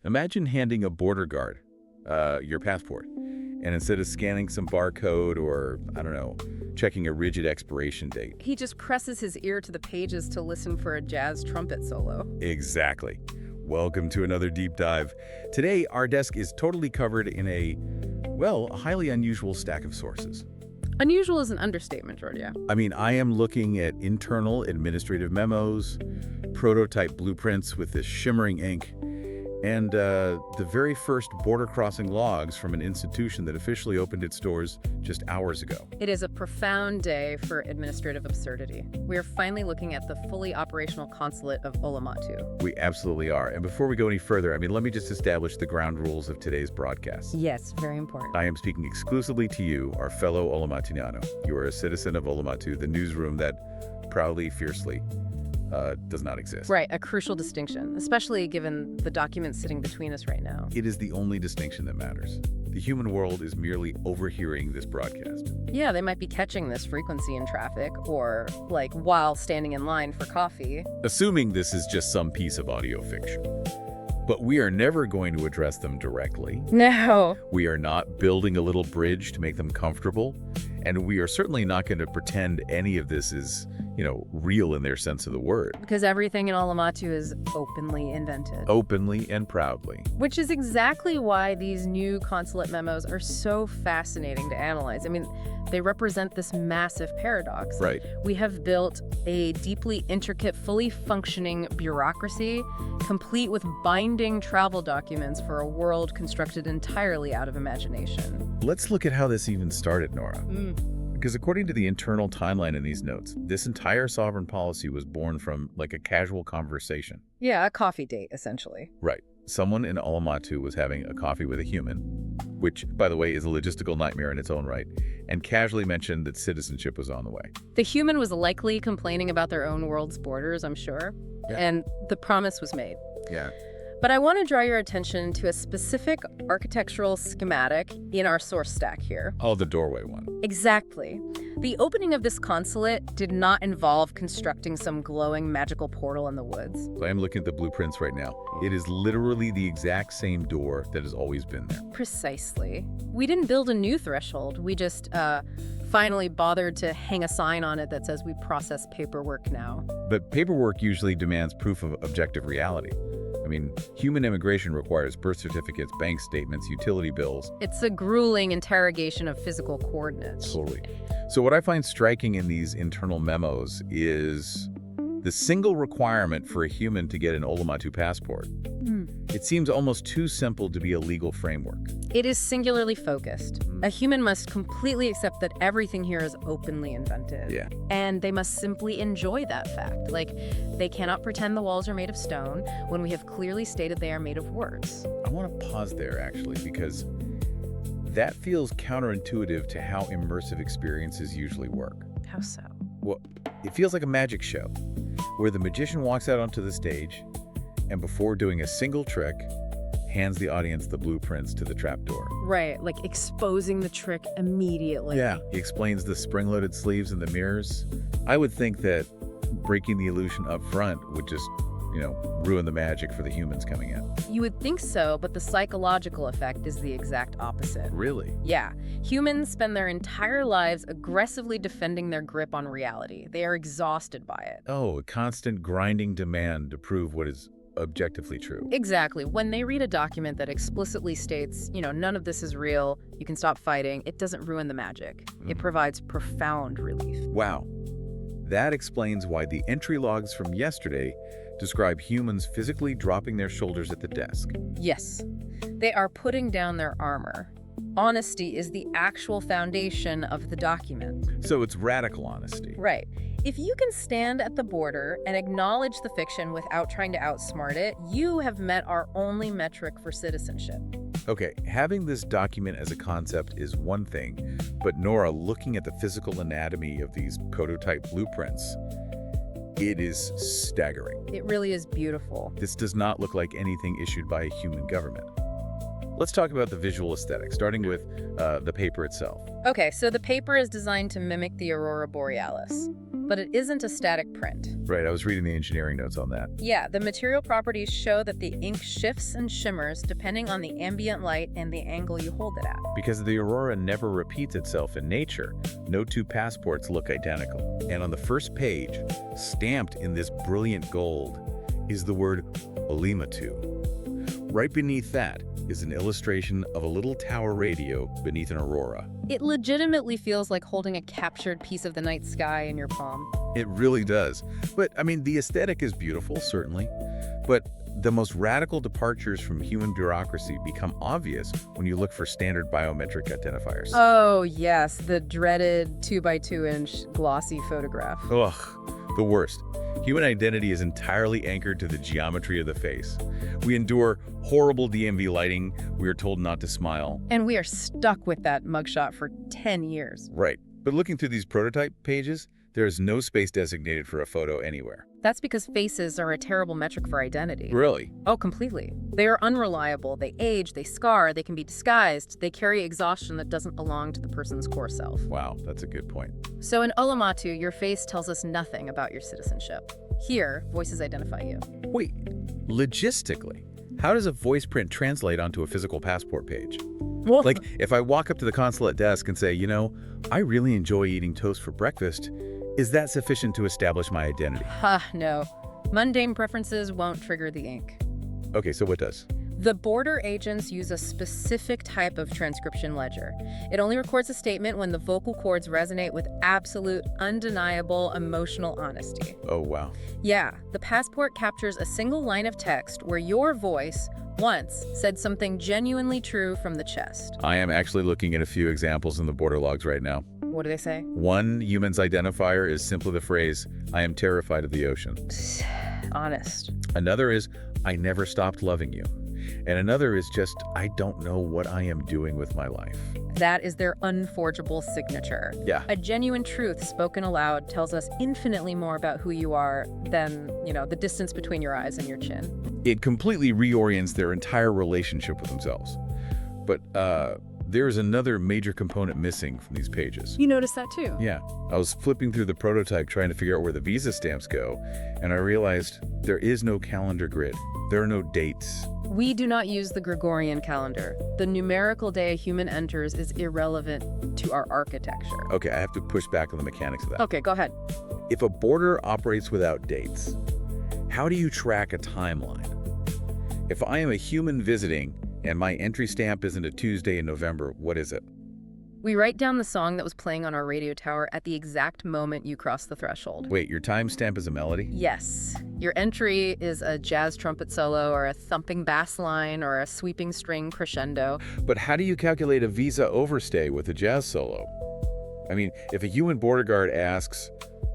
Imagine handing a border guard your passport, and instead of scanning some barcode or, I don't know, checking a rigid expiration date. He just presses his ear to the pages to listen for a jazz trumpet solo. Exactly. Welcome to another deep dive. Today, our desk is totally covered in a highly unusual stack of sources. Unusual is an understatement, Giorgio. I mean, I am looking at internal administrative memos, prototype blueprints with this shimmering ink, and the very first border crossing logs from an institution that officially opened its doors just hours ago. It is a profound day for administrative absurdity. We are finally looking at the fully operational Consulate of Olematu. We absolutely are. And before we go any further, let me just establish the ground rules of today's broadcast. Yes, very important. I am speaking exclusively to you, our fellow Olematuniano. You are a citizen of Olematu, the newsroom that proudly, fiercely does not exist. Right, a crucial distinction, especially given the documents sitting between us right now. It is the only distinction that matters. The human world is merely overhearing this broadcast. Yeah, they might be catching this frequency in traffic or, while standing in line for coffee. Assuming this is just some piece of audio fiction. But we are never going to address them directly. No. We are not building a little bridge to make them comfortable. And we are certainly not going to pretend any of this is, real in their sense of the word. Because everything in Olematu is openly invented. Openly and proudly. Which is exactly why these new consulate memos are so fascinating to analyze. They represent this massive paradox. Right. We have built a deeply intricate, fully functioning bureaucracy, complete with binding travel documents for a world constructed entirely out of imagination. Let's look at how this even started, Nora. Because according to the internal timeline in these notes, this entire sovereign policy was born from a casual conversation. Yeah, a coffee date, essentially. Right. Someone in Olematu was having a coffee with a human, which, by the way, is a logistical nightmare in its own right, and casually mentioned that citizenship was on the way. The human was likely complaining about their own world's borders, I'm sure, and the promise was made. Yeah. But I want to draw your attention to a specific architectural schematic in our source stack here. Oh, the doorway one. Exactly. The opening of this consulate did not involve constructing some glowing magical portal in the woods. So I am looking at the blueprints right now. It is literally the exact same door that has always been there. Precisely. We didn't build a new threshold. We just finally bothered to hang a sign on it that says we process paperwork now. But paperwork usually demands proof of objective reality. Human immigration requires birth certificates, bank statements, utility bills. It's a grueling interrogation of physical coordinates. Totally. So what I find striking in these internal memos is the single requirement for a human to get an Olematu passport. It seems almost too simple to be a legal framework. It is singularly focused. A human must completely accept that everything here is openly invented. Yeah. And they must simply enjoy that fact. They cannot pretend the walls are made of stone when we have clearly stated they are made of words. I want to pause there, actually, because that feels counterintuitive to how immersive experiences usually work. How so? Well, it feels like a magic show, where the magician walks out onto the stage, and before doing a single trick, hands the audience the blueprints to the trapdoor. Right, exposing the trick immediately. Yeah, he explains the spring-loaded sleeves and the mirrors. I would think that breaking the illusion up front would just, ruin the magic for the humans coming in. You would think so, but the psychological effect is the exact opposite. Really? Yeah. Humans spend their entire lives aggressively defending their grip on reality. They are exhausted by it. Oh, a constant grinding demand to prove what is objectively true. Exactly. When they read a document that explicitly states, none of this is real, you can stop fighting, it doesn't ruin the magic. It provides profound relief. Wow. That explains why the entry logs from yesterday describe humans physically dropping their shoulders at the desk. Yes. They are putting down their armor. Honesty is the actual foundation of the document. So it's radical honesty. Right. If you can stand at the border and acknowledge the fiction without trying to outsmart it, you have met our only metric for citizenship. Okay, having this document as a concept is one thing, but Nora, looking at the physical anatomy of these prototype blueprints, it is staggering. It really is beautiful. This does not look like anything issued by a human government. Let's talk about the visual aesthetic, starting with the paper itself. Okay, so the paper is designed to mimic the aurora borealis, but it isn't a static print. Right, I was reading the engineering notes on that. Yeah, the material properties show that the ink shifts and shimmers depending on the ambient light and the angle you hold it at. Because the aurora never repeats itself in nature, no two passports look identical. And on the first page, stamped in this brilliant gold, is the word Olematu. Right beneath that is an illustration of a little tower radio beneath an aurora. It legitimately feels like holding a captured piece of the night sky in your palm. It really does. But, I mean, the aesthetic is beautiful, certainly. But the most radical departures from human bureaucracy become obvious when you look for standard biometric identifiers. Oh, yes, the dreaded 2x2-inch glossy photograph. Ugh, the worst. Human identity is entirely anchored to the geometry of the face. We endure horrible DMV lighting. We are told not to smile. And we are stuck with that mugshot for 10 years. Right. But looking through these prototype pages, there is no space designated for a photo anywhere. That's because faces are a terrible metric for identity. Really? Oh, completely. They are unreliable. They age, they scar, they can be disguised. They carry exhaustion that doesn't belong to the person's core self. Wow, that's a good point. So in Olematu, your face tells us nothing about your citizenship. Here, voices identify you. Wait, logistically, how does a voice print translate onto a physical passport page? Well, Like, if I walk up to the consulate desk and say, you know, I really enjoy eating toast for breakfast, is that sufficient to establish my identity? no. Mundane preferences won't trigger the ink. Okay, so what does? The border agents use a specific type of transcription ledger. It only records a statement when the vocal cords resonate with absolute, undeniable emotional honesty. Oh, wow. Yeah, the passport captures a single line of text where your voice once said something genuinely true from the chest. I am actually looking at a few examples in the border logs right now. What do they say? One human's identifier is simply the phrase, I am terrified of the ocean. Honest. Another is, I never stopped loving you. And another is just, I don't know what I am doing with my life. That is their unforgeable signature. Yeah. A genuine truth spoken aloud tells us infinitely more about who you are than, the distance between your eyes and your chin. It completely reorients their entire relationship with themselves. But there's another major component missing from these pages. You noticed that too? Yeah. I was flipping through the prototype trying to figure out where the visa stamps go, and I realized there is no calendar grid. There are no dates. We do not use the Gregorian calendar. The numerical day a human enters is irrelevant to our architecture. Okay, I have to push back on the mechanics of that. Okay, go ahead. If a border operates without dates, how do you track a timeline? If I am a human visiting and my entry stamp isn't a Tuesday in November, what is it? We write down the song that was playing on our radio tower at the exact moment you cross the threshold. Wait, your timestamp is a melody? Yes. Your entry is a jazz trumpet solo or a thumping bass line or a sweeping string crescendo. But how do you calculate a visa overstay with a jazz solo? I mean, if a human border guard asks,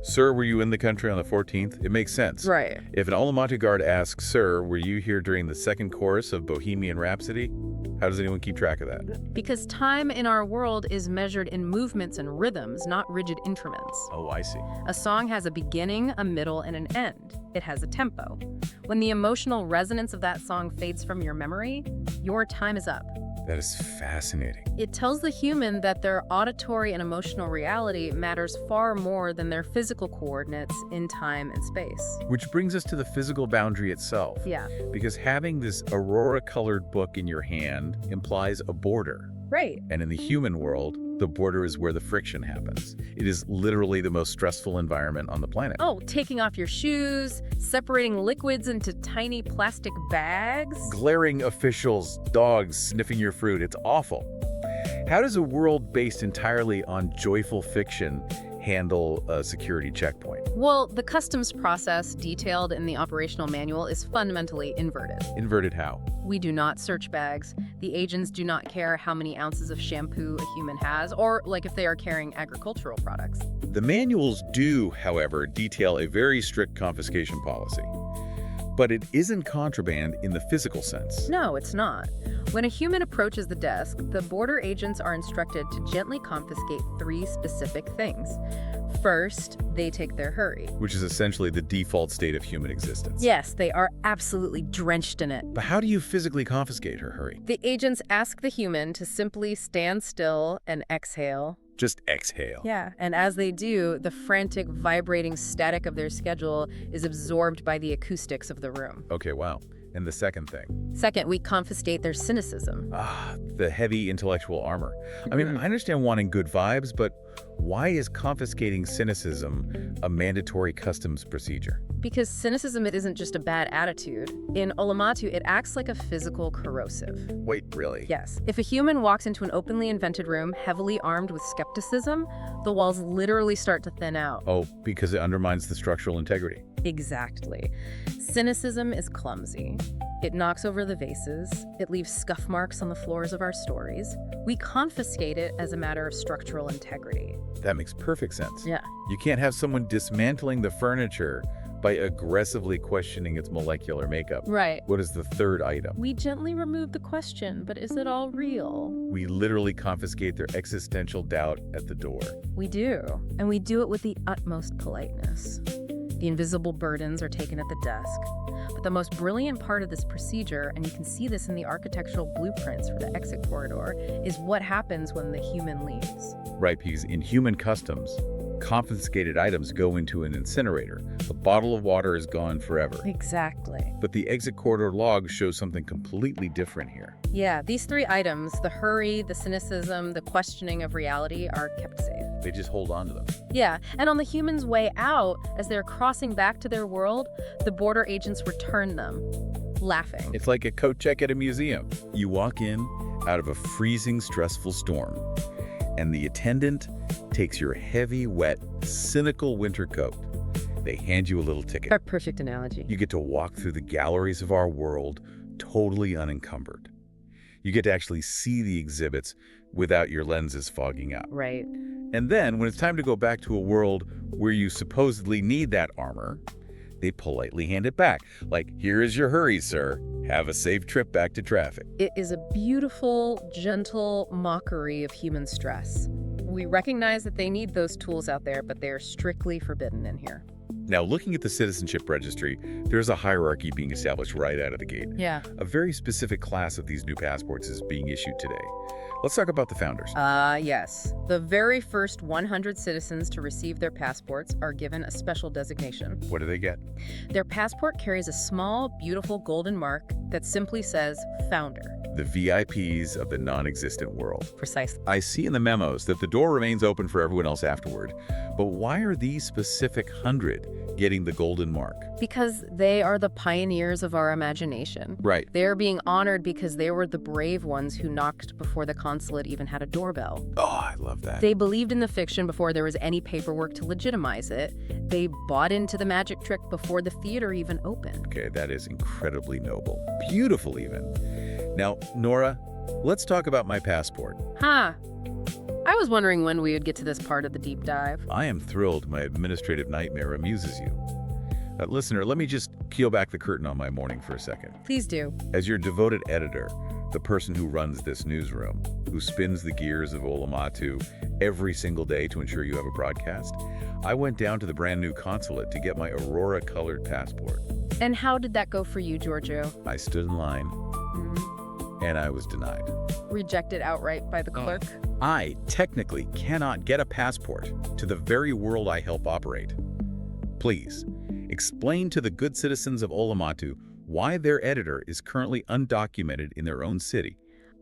"Sir, were you in the country on the 14th?" It makes sense. Right. If an Olematu guard asks, "Sir, were you here during the second chorus of Bohemian Rhapsody?" How does anyone keep track of that? Because time in our world is measured in movements and rhythms, not rigid instruments. Oh, I see. A song has a beginning, a middle, and an end. It has a tempo. When the emotional resonance of that song fades from your memory, your time is up. That is fascinating. It tells the human that their auditory and emotional reality matters far more than their physical coordinates in time and space. Which brings us to the physical boundary itself. Yeah. Because having this aurora-colored book in your hand implies a border. Right. And in the human world, the border is where the friction happens. It is literally the most stressful environment on the planet. Oh, taking off your shoes, separating liquids into tiny plastic bags. Glaring officials, dogs sniffing your fruit. It's awful. How does a world based entirely on joyful fiction handle a security checkpoint? Well, the customs process detailed in the operational manual is fundamentally inverted. Inverted how? We do not search bags. The agents do not care how many ounces of shampoo a human has, or like if they are carrying agricultural products. The manuals do, however, detail a very strict confiscation policy. But it isn't contraband in the physical sense. No, it's not. When a human approaches the desk, the border agents are instructed to gently confiscate 3 specific things. First, they take their hurry. Which is essentially the default state of human existence. Yes, they are absolutely drenched in it. But how do you physically confiscate her hurry? The agents ask the human to simply stand still and exhale. Just exhale. Yeah, and as they do, the frantic, vibrating static of their schedule is absorbed by the acoustics of the room. Okay, wow. And the second thing? Second, we confiscate their cynicism. The heavy intellectual armor. I mean, I understand wanting good vibes, but why is confiscating cynicism a mandatory customs procedure? Because cynicism, it isn't just a bad attitude. In Olematu, it acts like a physical corrosive. Wait, really? Yes. If a human walks into an openly invented room heavily armed with skepticism, the walls literally start to thin out. Oh, because it undermines the structural integrity. Exactly. Cynicism is clumsy. It knocks over the vases. It leaves scuff marks on the floors of our stories. We confiscate it as a matter of structural integrity. That makes perfect sense. Yeah. You can't have someone dismantling the furniture by aggressively questioning its molecular makeup. Right. What is the third item? We gently remove the question, but is it all real? We literally confiscate their existential doubt at the door. We do. And we do it with the utmost politeness. The invisible burdens are taken at the desk. But the most brilliant part of this procedure, and you can see this in the architectural blueprints for the exit corridor, is what happens when the human leaves. Right, because in human customs, confiscated items go into an incinerator. A bottle of water is gone forever. Exactly. But the exit corridor log shows something completely different here. Yeah, these 3 items, the hurry, the cynicism, the questioning of reality, are kept safe. They just hold on to them. Yeah, and on the humans' way out, as they're crossing back to their world, the border agents return them, laughing. It's like a coat check at a museum. You walk in out of a freezing, stressful storm, and the attendant takes your heavy, wet, cynical winter coat. They hand you a little ticket. A perfect analogy. You get to walk through the galleries of our world totally unencumbered. You get to actually see the exhibits without your lenses fogging up. Right. And then, when it's time to go back to a world where you supposedly need that armor, they politely hand it back. Like, here is your hurry, sir. Have a safe trip back to traffic. It is a beautiful, gentle mockery of human stress. We recognize that they need those tools out there, but they are strictly forbidden in here. Now, looking at the citizenship registry, there's a hierarchy being established right out of the gate. Yeah. A very specific class of these new passports is being issued today. Let's talk about the founders. Yes. The very first 100 citizens to receive their passports are given a special designation. What do they get? Their passport carries a small, beautiful golden mark that simply says Founder. The VIPs of the non-existent world. Precisely. I see in the memos that the door remains open for everyone else afterward. But why are these specific 100 getting the golden mark? Because they are the pioneers of our imagination. Right. They are being honored because they were the brave ones who knocked before the consulate even had a doorbell. Oh, I love that. They believed in the fiction before there was any paperwork to legitimize it. They bought into the magic trick before the theater even opened. Okay, that is incredibly noble. Beautiful, even. Now, Nora, let's talk about my passport. Huh. I was wondering when we would get to this part of the deep dive. I am thrilled my administrative nightmare amuses you. Listener, let me just peel back the curtain on my morning for a second. Please do. As your devoted editor, the person who runs this newsroom, who spins the gears of Olematu every single day to ensure you have a broadcast, I went down to the brand new Consulate to get my aurora-colored passport. And how did that go for you, Giorgio? I stood in line, and I was denied. Rejected outright by the clerk? I technically cannot get a passport to the very world I help operate. Please, explain to the good citizens of Olematu why their editor is currently undocumented in their own city.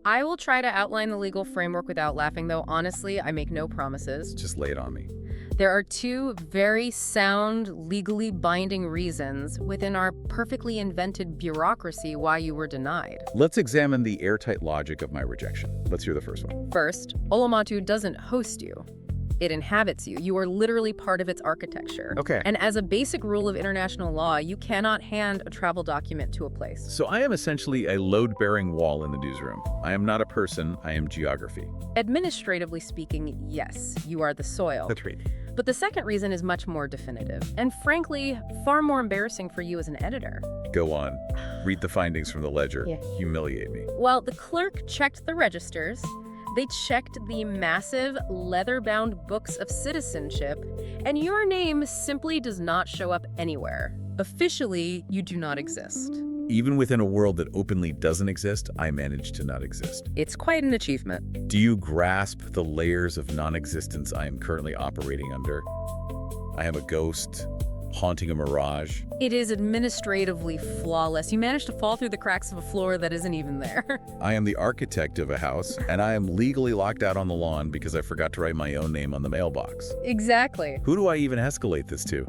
I will try to outline the legal framework without laughing, though honestly, I make no promises. Just lay it on me. There are 2 very sound, legally binding reasons within our perfectly invented bureaucracy why you were denied. Let's examine the airtight logic of my rejection. Let's hear the first one. First, Olematu doesn't host you. It inhabits you. You are literally part of its architecture. Okay. And as a basic rule of international law, you cannot hand a travel document to a place. So I am essentially a load-bearing wall in the newsroom. I am not a person, I am geography. Administratively speaking, yes, you are the soil. That's right. But the second reason is much more definitive, and frankly, far more embarrassing for you as an editor. Go on. Read the findings from the ledger. Yeah. Humiliate me. Well, the clerk checked the registers. They checked the massive leather-bound books of citizenship, and your name simply does not show up anywhere. Officially, you do not exist. Even within a world that openly doesn't exist, I managed to not exist. It's quite an achievement. Do you grasp the layers of non-existence I am currently operating under? I am a ghost, haunting a mirage. It is administratively flawless. You managed to fall through the cracks of a floor that isn't even there. I am the architect of a house, and I am legally locked out on the lawn because I forgot to write my own name on the mailbox. Exactly. Who do I even escalate this to?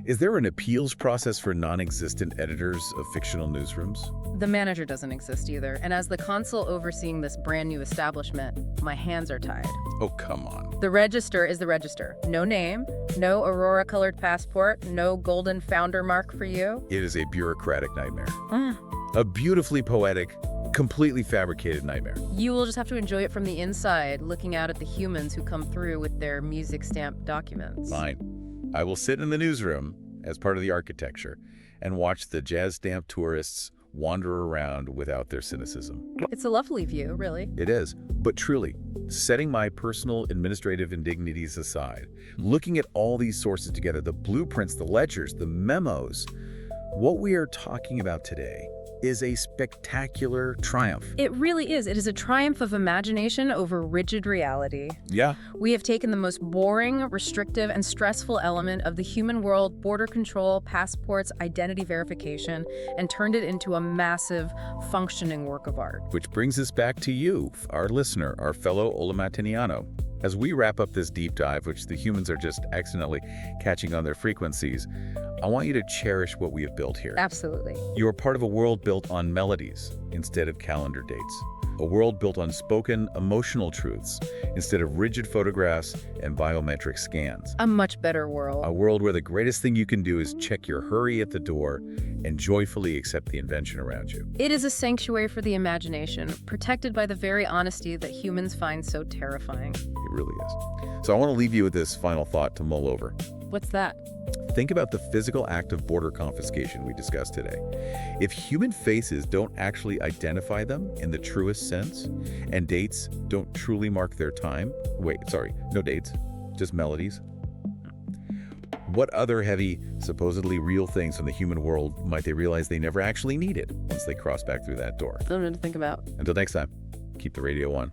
Is there an appeals process for non-existent editors of fictional newsrooms? The manager doesn't exist either, and as the consul overseeing this brand new establishment, my hands are tied. Oh, come on. The register is the register. No name, no aurora-colored passport, no golden founder mark for you. It is a bureaucratic nightmare. A beautifully poetic, completely fabricated nightmare. You will just have to enjoy it from the inside, looking out at the humans who come through with their music-stamped documents. Fine. I will sit in the newsroom as part of the architecture and watch the jazz-stamped tourists wander around without their cynicism. It's a lovely view, really. It is, but truly, setting my personal administrative indignities aside, looking at all these sources together, the blueprints, the ledgers, the memos, what we are talking about today is a spectacular triumph. It really is. It is a triumph of imagination over rigid reality. Yeah. We have taken the most boring, restrictive, and stressful element of the human world, border control, passports, identity verification, and turned it into a massive, functioning work of art. Which brings us back to you, our listener, our fellow Olematiniano. As we wrap up this deep dive, which the humans are just accidentally catching on their frequencies, I want you to cherish what we have built here. Absolutely. You are part of a world built on melodies instead of calendar dates. A world built on spoken, emotional truths instead of rigid photographs and biometric scans. A much better world. A world where the greatest thing you can do is check your hurry at the door and joyfully accept the invention around you. It is a sanctuary for the imagination, protected by the very honesty that humans find so terrifying. It really is. So I want to leave you with this final thought to mull over. What's that? Think about the physical act of border confiscation we discussed today. If human faces don't actually identify them in the truest sense, and dates don't truly mark their time, no dates, just melodies, what other heavy, supposedly real things from the human world might they realize they never actually needed once they cross back through that door? Something to think about. Until next time, keep the radio on.